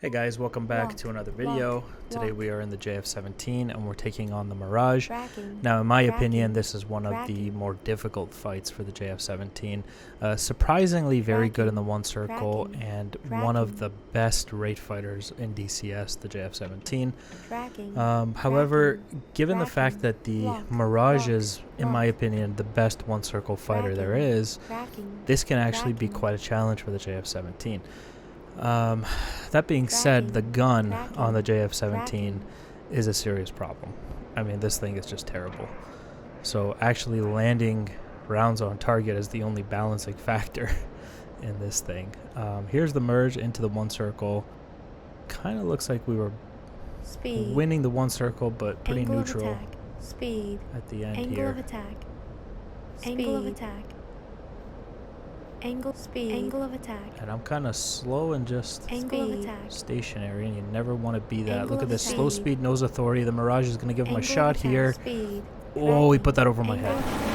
Hey guys, welcome back to another video. Today we are in the JF-17 and we're taking on the Mirage. Now in my opinion, this is one of the more difficult fights for the JF-17. Surprisingly very good in the one circle and one of the best rate fighters in DCS, the JF-17. However, given the fact that the Mirage is, in my opinion, the best one circle fighter there is, this can actually be quite a challenge for the JF-17. That being said, the gun on the JF-17 is a serious problem. I mean, this thing is just terrible. So actually landing rounds on target is the only balancing factor in this thing. Here's the merge into the one circle. Kind of looks like we were winning the one circle, but pretty neutral at the end here. Angle of attack. Angle, speed, angle of attack. And I'm kind of slow and just stationary, and you never want to be that. Angle Look at of this attack. slow speed, knows authority. The Mirage is going to give him a Angle shot of attack, here. speed, Oh, he put that over my angle head.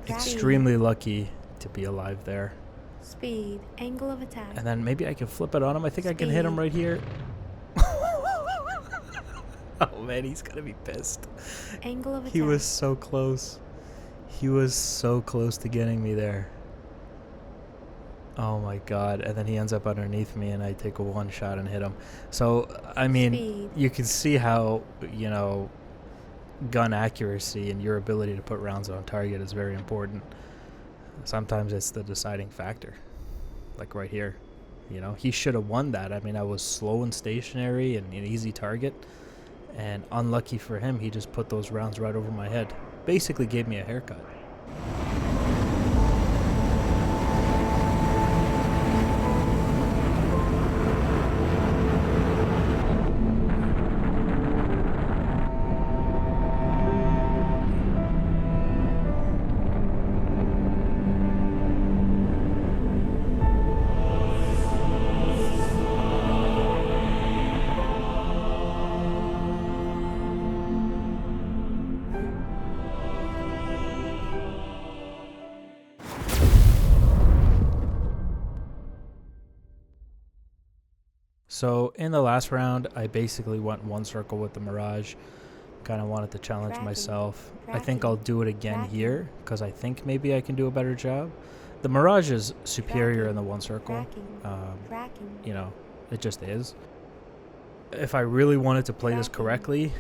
Extremely lucky to be alive there. Speed, angle of attack. And then maybe I can flip it on him. I think I can hit him right here. Oh man, he's gonna be pissed. Angle of attack. He was so close. He was so close to getting me there. Oh my god. And then he ends up underneath me and I take a one shot and hit him. So, I mean, Speed. you can see how, you know, gun accuracy and your ability to put rounds on target is very important. Sometimes it's the deciding factor. Like right here. You know, he should have won that. I mean, I was slow and stationary and an easy target. And unlucky for him, he just put those rounds right over my head. Basically gave me a haircut. So in the last round, I basically went one circle with the Mirage. Kind of wanted to challenge myself. I think I'll do it again here because I think maybe I can do a better job. The Mirage is superior in the one circle. You know, it just is. If I really wanted to play this correctly,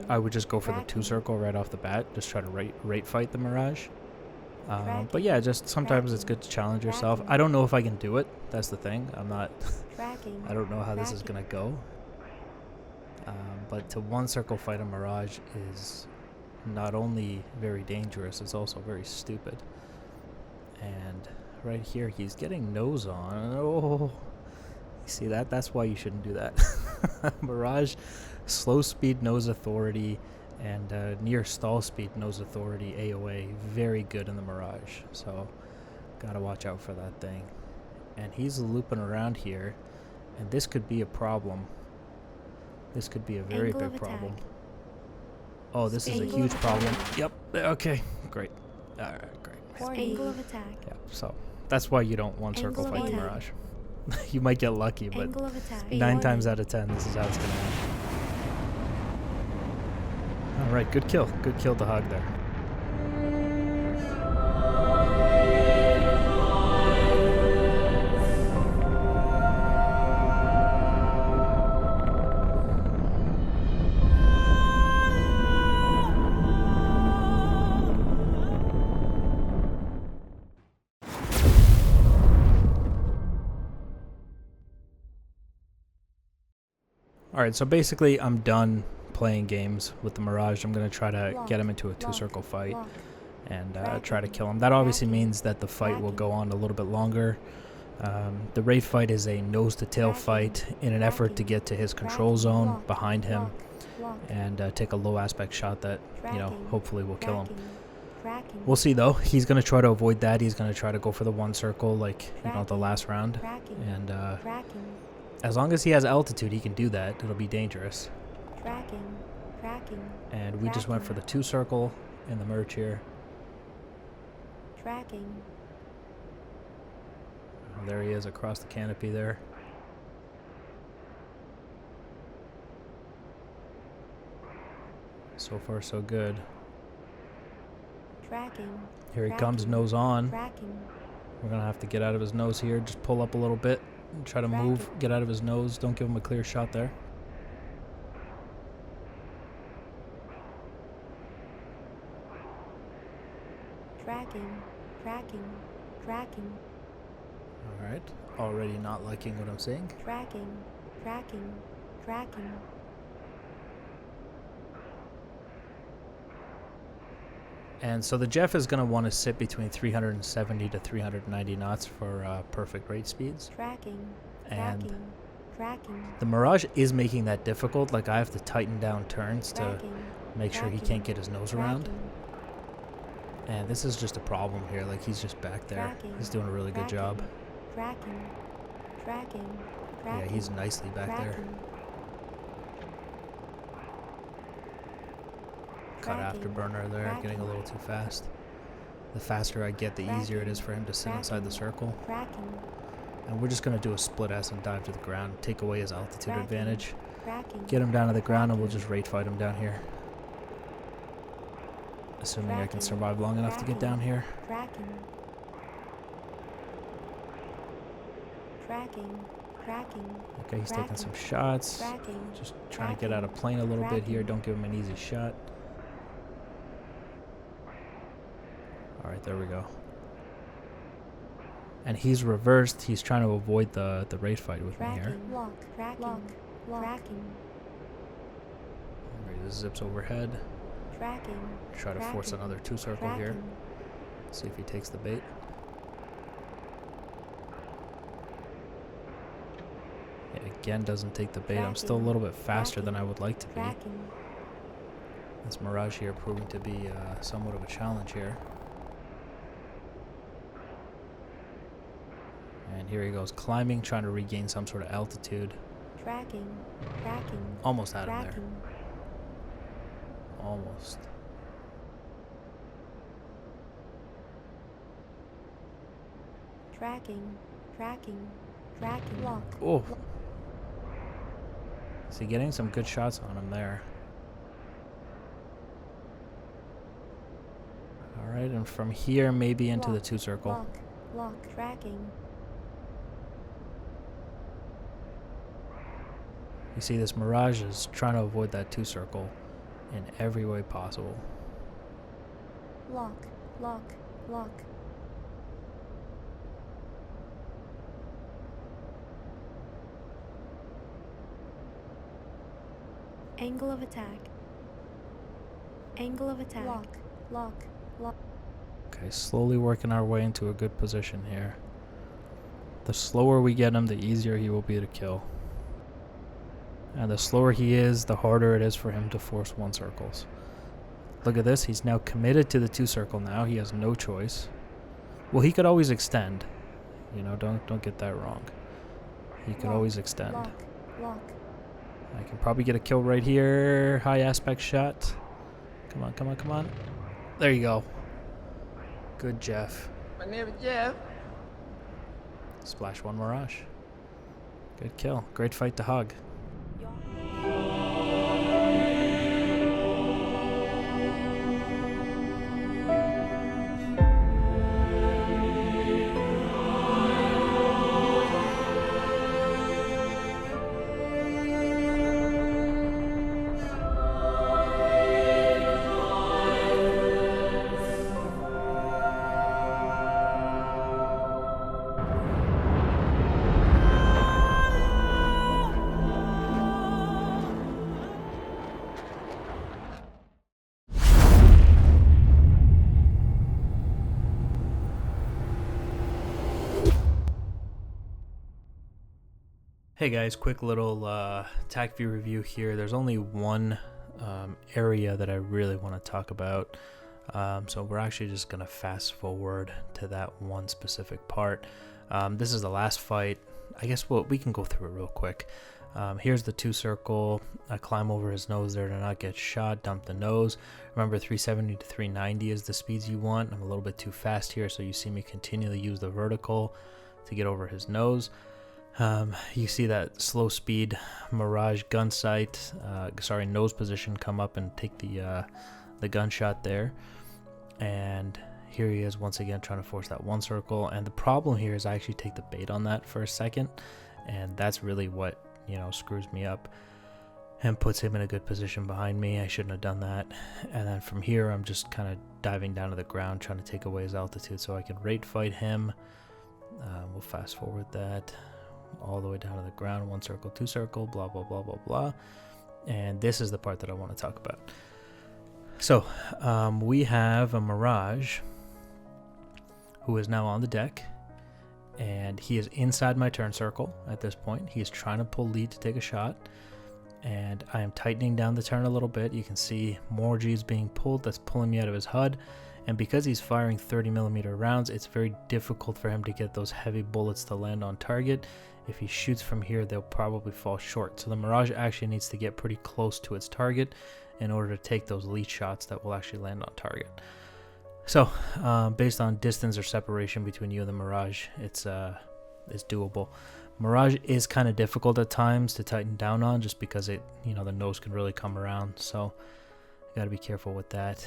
I would just go for the two circle right off the bat. Just try to rate fight the Mirage. But yeah, just sometimes it's good to challenge yourself. I don't know if I can do it. That's the thing. I'm not... I don't know how this is going to go. But to one circle fight a Mirage is not only very dangerous, it's also very stupid. And right here, he's getting nose on. Oh, you see that? That's why you shouldn't do that. Mirage, slow speed, nose authority, and near stall speed, nose authority, AOA. Very good in the Mirage. So, gotta watch out for that thing. And he's looping around here, and this could be a problem. This could be a very big problem. Oh, this is a huge problem. Yep. Okay. Great. All right. Great. Angle of attack. Yeah. So that's why you don't one circle fight the Mirage. You might get lucky, but 9 times out of 10, this is how it's gonna end. All right. Good kill. Good kill to hog there. Alright, so basically I'm done playing games with the Mirage. I'm going to try to get him into a two-circle fight and try to kill him. That obviously means that the fight will go on a little bit longer. The raid fight is a nose-to-tail fight in an effort to get to his control zone behind him and take a low aspect shot that, you know, hopefully will kill him. We'll see though. He's going to try to avoid that. He's going to try to go for the one circle like, you know, the last round. And as long as he has altitude, he can do that. It'll be dangerous. And we just went for the two circle in the merge here. Oh, there he is across the canopy there. So far so good. Here he comes, nose on. We're going to have to get out of his nose here. Just pull up a little bit and try to move, get out of his nose. Don't give him a clear shot there. Alright, already not liking what I'm seeing. And so the Jeff is going to want to sit between 370 to 390 knots for perfect rate speeds. And the Mirage is making that difficult. Like I have to tighten down turns to make sure he can't get his nose around. And this is just a problem here. Like he's just back there. He's doing a really good job. Yeah, he's nicely back there. Cut afterburner there, getting a little too fast. The faster I get, the easier it is for him to sit inside the circle. And we're just going to do a split S and dive to the ground, take away his altitude advantage, get him down to the ground, and we'll just rate fight him down here. Assuming I can survive long enough to get down here. Okay, he's taking some shots. Just trying to get out of plane a little bit here. Don't give him an easy shot. Alright, there we go. And he's reversed. He's trying to avoid the raid fight with me here. Alright, this zips overhead. Try to force another two circle here. See if he takes the bait. Yeah, again, doesn't take the bait. I'm still a little bit faster than I would like to be. This Mirage here proving to be somewhat of a challenge here. And here he goes, climbing, trying to regain some sort of altitude. Almost had him there. Almost. Oh. Is he getting some good shots on him there? Alright, and from here, maybe into the two circle. You see, this Mirage is trying to avoid that two circle in every way possible. Angle of attack. Angle of attack. Okay, slowly working our way into a good position here. The slower we get him, the easier he will be to kill. And the slower he is, the harder it is for him to force one circles. Look at this. He's now committed to the two circle now. He has no choice. Well, he could always extend. You know, don't get that wrong. He could always extend. I can probably get a kill right here. High aspect shot. Come on, come on, come on. There you go. Good Jeff. My name is Jeff. Splash one Mirage. Good kill. Great fight to hug. Hey guys, quick little tac view review here. There's only one area that I really want to talk about, so we're actually just going to fast forward to that one specific part. This is the last fight. I guess we can go through it real quick. Here's the 2-circle. I climb over his nose there to not get shot, dump the nose. Remember, 370 to 390 is the speeds you want. I'm a little bit too fast here, so you see me continually use the vertical to get over his nose. You see that slow speed Mirage gun sight, nose position come up and take the gunshot there. And here he is once again trying to force that 1 circle. And the problem here is I actually take the bait on that for a second, and that's really what, you know, screws me up and puts him in a good position behind me. I shouldn't have done that. And then from here, I'm just kind of diving down to the ground, trying to take away his altitude so I can rate fight him. We'll fast forward that all the way down to the ground, 1 circle, 2 circle, blah, blah, blah, blah, blah. And this is the part that I want to talk about. So we have a Mirage who is now on the deck, and he is inside my turn circle at this point. He is trying to pull lead to take a shot, and I am tightening down the turn a little bit. You can see more G's being pulled. That's pulling me out of his HUD. And because he's firing 30mm rounds, it's very difficult for him to get those heavy bullets to land on target. If he shoots from here, they'll probably fall short. So the Mirage actually needs to get pretty close to its target in order to take those lead shots that will actually land on target. So based on distance or separation between you and the Mirage, it's doable. Mirage is kind of difficult at times to tighten down on, just because it, you know, the nose can really come around. So you got to be careful with that.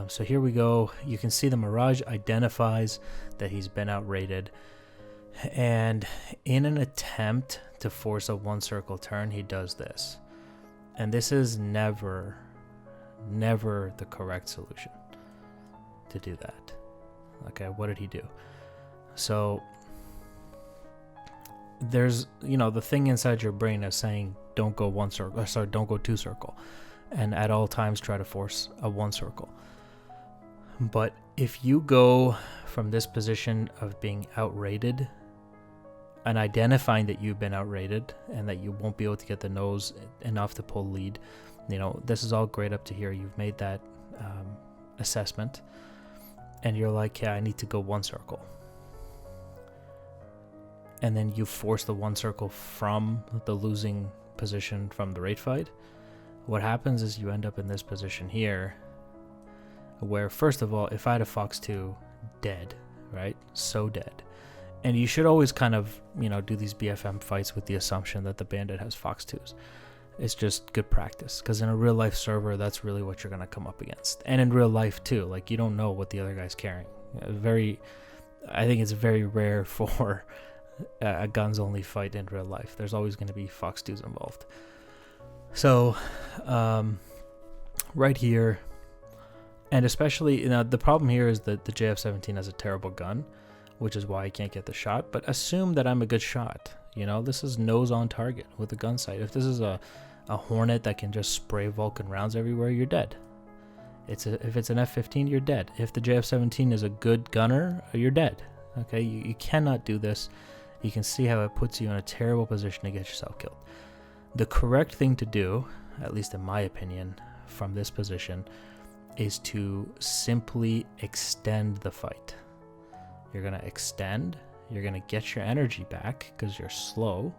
So here we go. You can see the Mirage identifies that he's been outrated, and in an attempt to force a 1 circle turn, he does this. And this is never the correct solution to do that. Okay, what did he do? So there's, you know, the thing inside your brain is saying don't go 1 circle, don't go 2 circle, and at all times try to force a 1 circle. But if you go from this position of being outrated and identifying that you've been outrated and that you won't be able to get the nose enough to pull lead, you know, this is all great up to here. You've made that assessment, and you're like, yeah, I need to go 1 circle. And then you force the 1 circle from the losing position from the rate fight. What happens is you end up in this position here, where, first of all, if I had a Fox 2, dead, right? So dead. And you should always kind of, you know, do these BFM fights with the assumption that the bandit has Fox 2s. It's just good practice, because in a real life server, that's really what you're going to come up against. And in real life too, like, you don't know what the other guy's carrying. I think it's very rare for a guns only fight in real life. There's always going to be Fox 2s involved. So right here, and especially, you know, the problem here is that the JF-17 has a terrible gun, which is why I can't get the shot. But assume that I'm a good shot. You know, this is nose on target with a gun sight. If this is a Hornet that can just spray Vulcan rounds everywhere, you're dead. If it's an F-15, you're dead. If the JF-17 is a good gunner, you're dead. Okay, you cannot do this. You can see how it puts you in a terrible position to get yourself killed. The correct thing to do, at least in my opinion, from this position, is to simply extend the fight. You're going to extend, you're going to get your energy back because you're slow,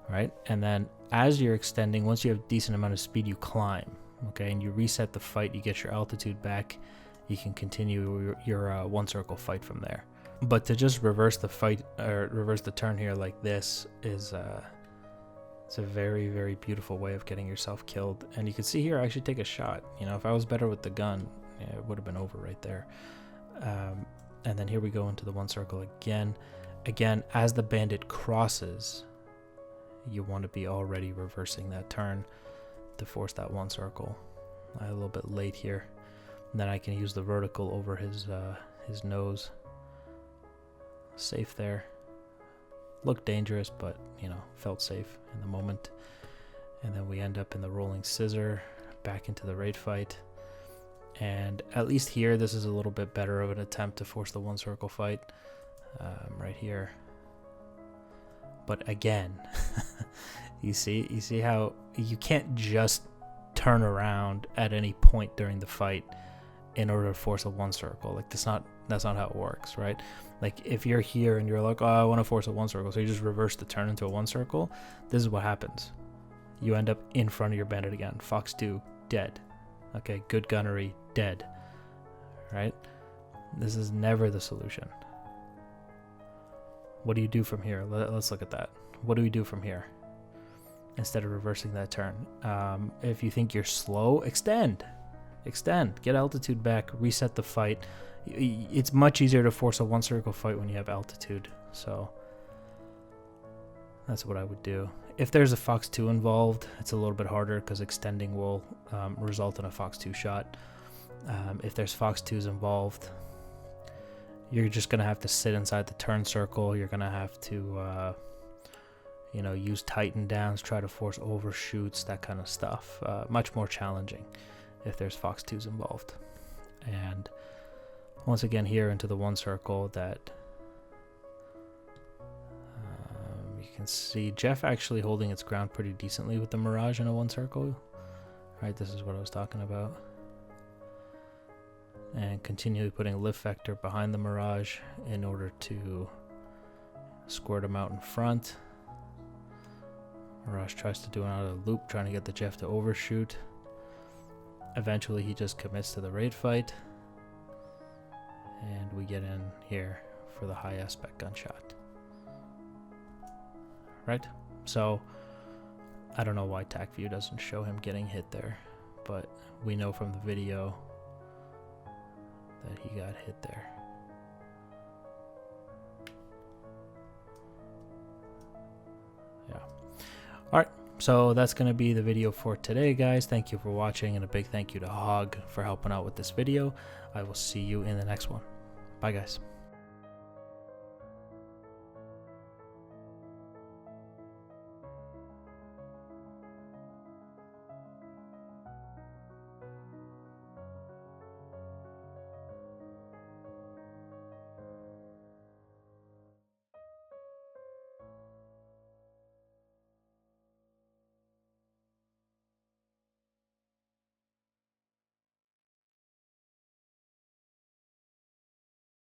right? And then as you're extending, once you have a decent amount of speed, you climb, okay? And you reset the fight, you get your altitude back, you can continue your 1 circle fight from there. But to just reverse the fight, or reverse the turn here like this, is it's a very, very beautiful way of getting yourself killed. And you can see here, I actually take a shot. You know, if I was better with the gun, yeah, it would have been over right there. And then here we go into the 1 circle again. Again, as the bandit crosses, you want to be already reversing that turn to force that 1 circle. I'm a little bit late here. And then I can use the vertical over his nose. Safe there. Looked dangerous, but, you know, felt safe in the moment. And then we end up in the rolling scissor, back into the raid fight. And at least here, this is a little bit better of an attempt to force the 1 circle fight right here. But again, You see how you can't just turn around at any point during the fight in order to force a one circle. Like that's not how it works, right? Like if you're here and you're like, oh, I want to force a one circle, so you just reverse the turn into a one circle. This is what happens. You end up in front of your bandit again. Fox 2 dead. Okay, good gunnery dead. Right? This is never the solution. What do you do from here? Let's look at that. What do we do from here? Instead of reversing that turn. If you think you're slow, extend. Get altitude back, reset the fight. It's much easier to force a one circle fight when you have altitude. So that's what I would do. If there's a Fox 2 involved, it's a little bit harder because extending will result in a Fox 2 shot. If there's Fox 2s involved, you're just going to have to sit inside the turn circle. You're going to have to use Titan downs, try to force overshoots, that kind of stuff. Much more challenging if there's Fox 2s involved. And once again here into the one circle that you can see Jeff actually holding its ground pretty decently with the Mirage in a one circle. Right, this is what I was talking about. And continually putting lift vector behind the Mirage in order to squirt him out in front. Mirage tries to do another loop, trying to get the Jeff to overshoot. Eventually he just commits to the raid fight. And we get in here for the high aspect gunshot. Right? So, I don't know why TAC view doesn't show him getting hit there. But we know from the video that he got hit there. Yeah. Alright, so that's going to be the video for today, guys. Thank you for watching, and a big thank you to Hog for helping out with this video. I will see you in the next one. Bye, guys.